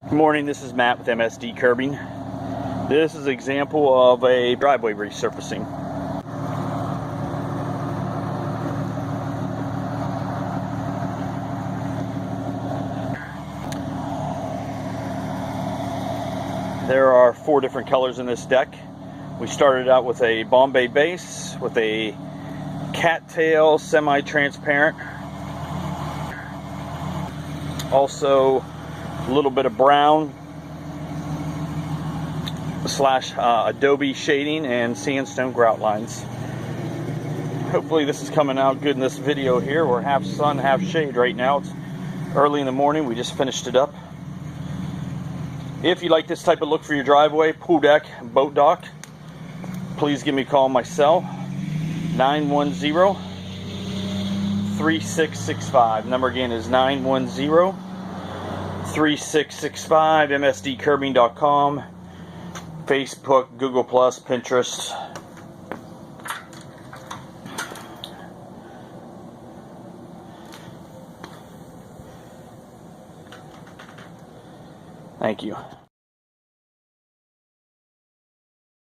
Good morning, this is Matt with MSD Curbing. This is an example of a driveway resurfacing. There are 4 different colors in this deck. We started out with a Bombay base with a cattail semi-transparent. Also a little bit of brown slash adobe shading and sandstone grout lines. Hopefully this is coming out good in this video here. We're half sun, half shade right now. It's early in the morning. We just finished it up. If you like this type of look for your driveway, pool deck, boat dock, please give me a call on my cell, 910-3665. Number again is 910-3665, msdcurbing.com, Facebook, Google+, Pinterest. Thank you.